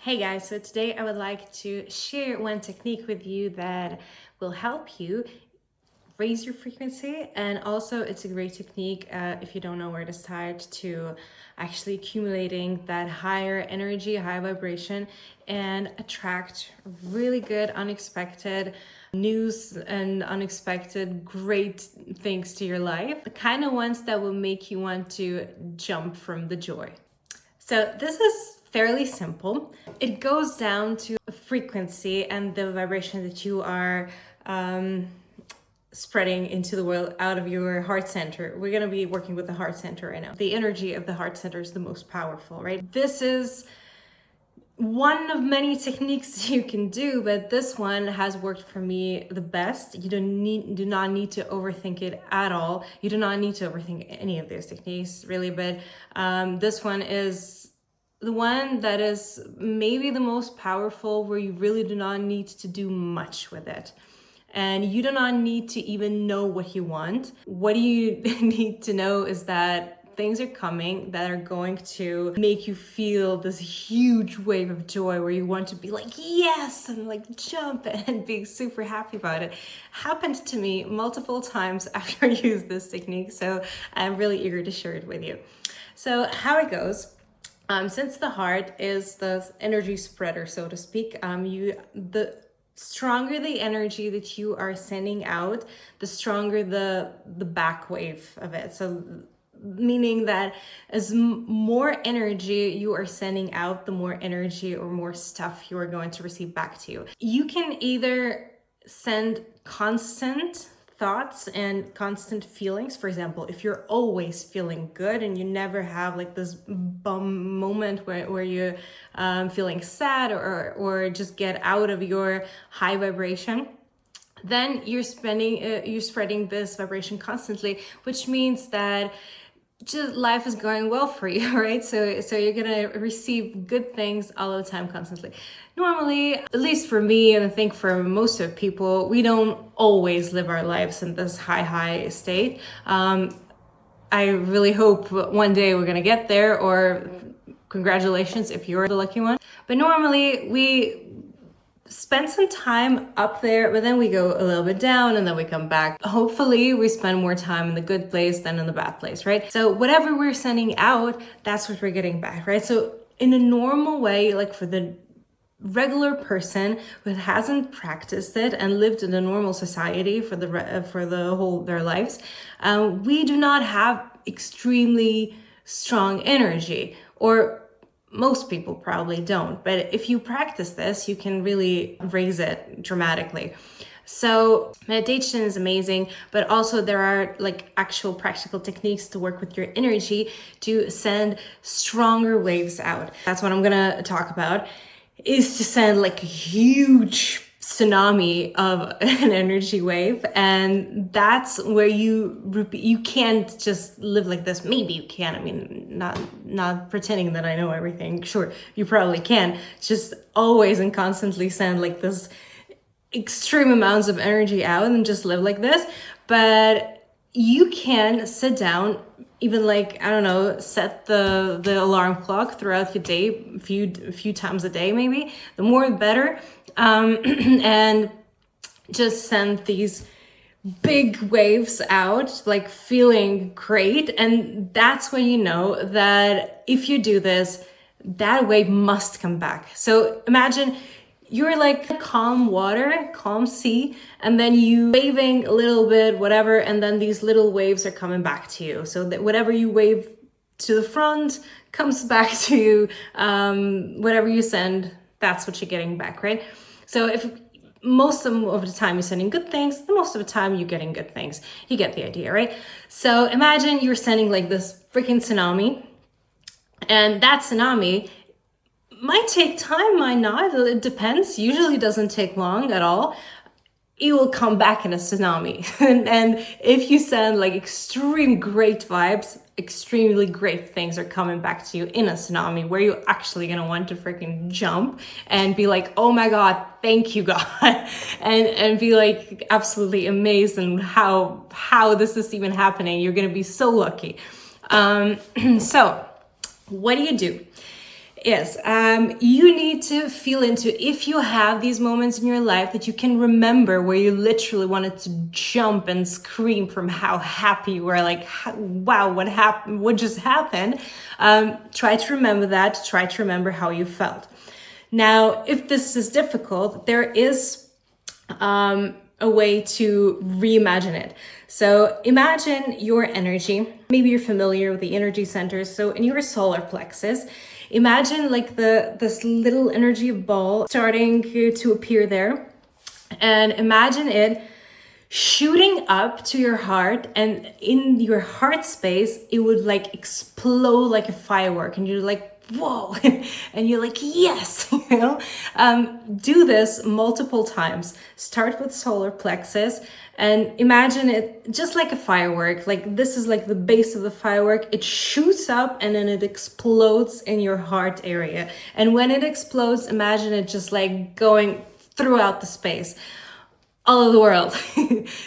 Hey guys, so today I would like to share one technique with you that will help you raise your frequency, and also it's a great technique if you don't know where to start to actually accumulating that higher energy, high vibration, and attract really good unexpected news and unexpected great things to your life, the kind of ones that will make you want to jump from the joy. So this is fairly simple. It goes down to frequency and the vibration that you are spreading into the world out of your heart center. We're going to be working with the heart center right now. The energy of the heart center is the most powerful, right? This is one of many techniques you can do, but this one has worked for me the best. You do not need to overthink it at all. You do not need to overthink any of those techniques really, but this one is the one that is maybe the most powerful, where you really do not need to do much with it. And you do not need to even know what you want. What you need to know is that things are coming that are going to make you feel this huge wave of joy where you want to be like, yes, and like jump and be super happy about it. Happened to me multiple times after I used this technique, so I'm really eager to share it with you. So how it goes, since the heart is the energy spreader, so to speak, the stronger the energy that you are sending out, the stronger the back wave of it. So meaning that as more energy you are sending out, the more energy or more stuff you are going to receive back to you. You can either send constant thoughts and constant feelings. For example, if you're always feeling good and you never have like this bum moment where you're feeling sad or just get out of your high vibration, then you're spreading this vibration constantly, which means that just life is going well for you, right? So you're gonna receive good things all the time, constantly. Normally, at least for me, and I think for most of people, we don't always live our lives in this high state. I really hope one day we're gonna get there, or congratulations if you're the lucky one. But normally we spend some time up there, but then we go a little bit down and then we come back. Hopefully we spend more time in the good place than in the bad place, right? So whatever we're sending out, that's what we're getting back, right? So in a normal way, like for the regular person who hasn't practiced it and lived in a normal society for the whole their lives, we do not have extremely strong energy, or most people probably don't, but if you practice this, you can really raise it dramatically. So meditation is amazing, but also there are like actual practical techniques to work with your energy to send stronger waves out. That's what I'm gonna talk about, is to send like a huge tsunami of an energy wave. And that's where you can't just live like this. Maybe you can, I mean, not pretending that I know everything. Sure, you probably can. Just always and constantly send like this extreme amounts of energy out and just live like this. But you can sit down, even like, I don't know, set the alarm clock throughout your day a few times a day, maybe. The more the better. And just send these big waves out, like feeling great. And that's when you know that if you do this, that wave must come back. So imagine you're like calm water, calm sea, and then you waving a little bit, whatever, and then these little waves are coming back to you. So that whatever you wave to the front comes back to you. Whatever you send, that's what you're getting back, right? So if most of the time you're sending good things, most of the time you're getting good things. You get the idea, right? So imagine you're sending like this freaking tsunami, and that tsunami might take time, might not. It depends. Usually doesn't take long at all. It will come back in a tsunami. And if you send like extreme great vibes, extremely great things are coming back to you in a tsunami, where you're actually gonna want to freaking jump and be like, oh my God, thank you, God. and be like absolutely amazed and how this is even happening. You're gonna be so lucky. So what do? Yes, you need to feel into, if you have these moments in your life that you can remember where you literally wanted to jump and scream from how happy you were, like, wow, what happened, what just happened? Try to remember that, try to remember how you felt. Now, if this is difficult, there is a way to reimagine it. So imagine your energy. Maybe you're familiar with the energy centers. So in your solar plexus, imagine like this little energy ball starting to appear there, and imagine it shooting up to your heart, and in your heart space it would like explode like a firework, and you're like, whoa, and you're like, yes. Do this multiple times. Start with solar plexus and imagine it just like a firework. Like, this is like the base of the firework. It shoots up and then it explodes in your heart area, and when it explodes, imagine it just like going throughout the space, all over the world.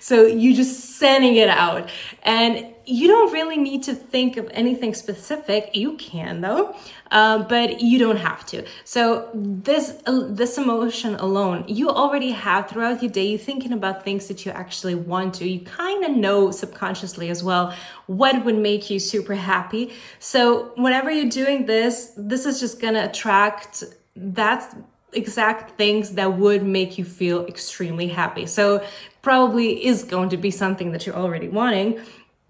So you just sending it out, and you don't really need to think of anything specific. You can though, but you don't have to. So this emotion alone, you already have throughout your day. You're thinking about things that you actually want to. You kind of know subconsciously as well what would make you super happy. So whenever you're doing this is just gonna attract that exact things that would make you feel extremely happy. So probably is going to be something that you're already wanting,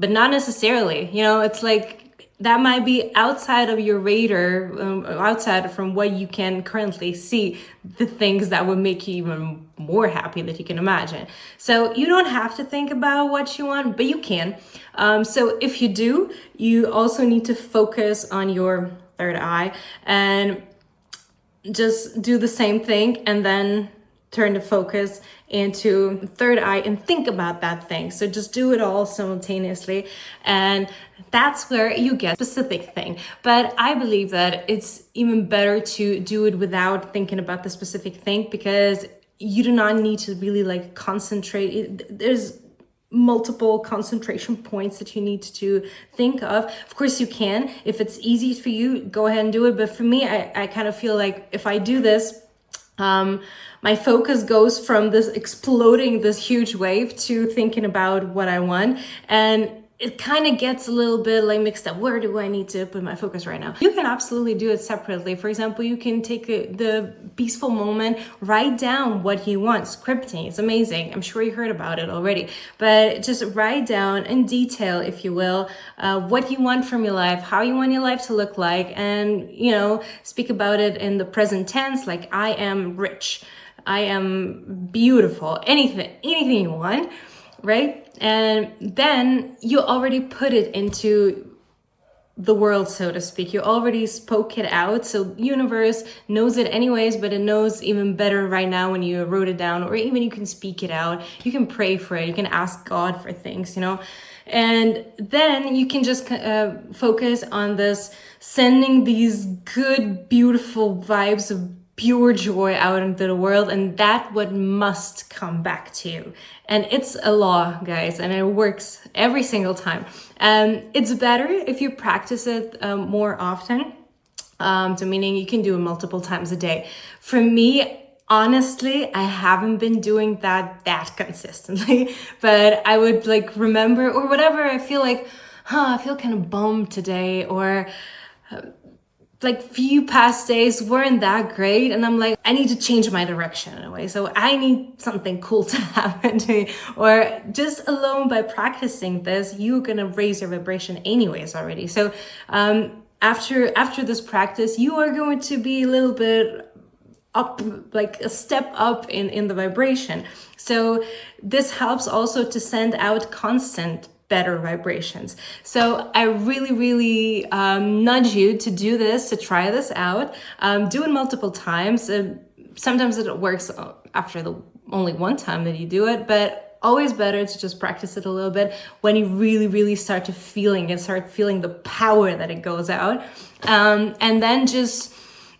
but not necessarily. It's like that might be outside of your radar, outside from what you can currently see, the things that would make you even more happy that you can imagine. So you don't have to think about what you want, but you can. So if you do, you also need to focus on your third eye and just do the same thing, and then turn the focus into third eye and think about that thing. So just do it all simultaneously, and that's where you get a specific thing. But I believe that it's even better to do it without thinking about the specific thing, because you do not need to really like concentrate. There's multiple concentration points that you need to think of. Of course you can, if it's easy for you, go ahead and do it. But for me, I kind of feel like if I do this, my focus goes from this exploding this huge wave to thinking about what I want, and it kind of gets a little bit like mixed up. Where do I need to put my focus right now? You can absolutely do it separately. For example, you can take the peaceful moment, write down what you want. Scripting, it's amazing. I'm sure you heard about it already, but just write down in detail, if you will, what you want from your life, how you want your life to look like, and speak about it in the present tense, like I am rich, I am beautiful, anything you want, right? And then you already put it into the world, so to speak. You already spoke it out. So universe knows it anyways, but it knows even better right now when you wrote it down, or even you can speak it out. You can pray for it. You can ask God for things, and then you can just focus on this, sending these good, beautiful vibes of pure joy out into the world, and that what must come back to you. And it's a law, guys, and it works every single time. It's better if you practice it more often, so meaning you can do it multiple times a day. For me, honestly, I haven't been doing that consistently, but I would like remember, or whatever, I feel like, I feel kind of bummed today, or like few past days weren't that great, and I'm like, I need to change my direction in a way. So I need something cool to happen to me, or just alone by practicing this, you're gonna raise your vibration anyways already. So after this practice, you are going to be a little bit up, like a step up in the vibration. So this helps also to send out constant better vibrations. So I really nudge you to do this, to try this out. Do it multiple times. Sometimes it works after the only one time that you do it, but always better to just practice it a little bit when you really start to feeling the power that it goes out. And then just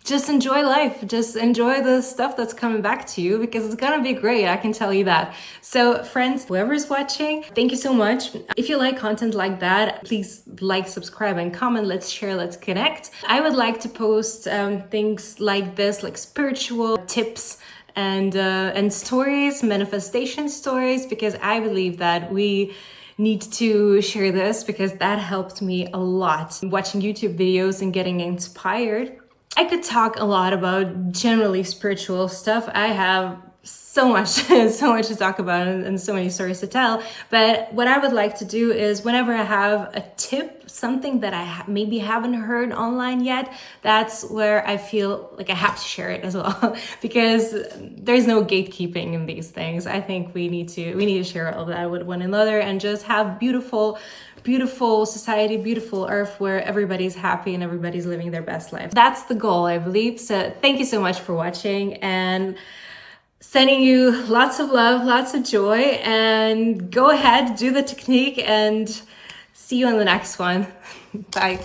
just enjoy life. Just enjoy the stuff that's coming back to you, because it's gonna be great, I can tell you that. So friends, whoever's watching, thank you so much. If you like content like that, please like, subscribe, and comment. Let's share, let's connect. I would like to post things like this, like spiritual tips and stories, manifestation stories, because I believe that we need to share this, because that helped me a lot. Watching YouTube videos and getting inspired. I could talk a lot about generally spiritual stuff. I have so much, so much to talk about and so many stories to tell. But what I would like to do is, whenever I have a tip, something that I maybe haven't heard online yet, that's where I feel like I have to share it as well, because there's no gatekeeping in these things. I think we need to share all that with one another and just have beautiful society, beautiful earth, where everybody's happy and everybody's living their best life. That's the goal, I believe. So thank you so much for watching, and sending you lots of love, lots of joy, and go ahead, do the technique, and see you on the next one. Bye.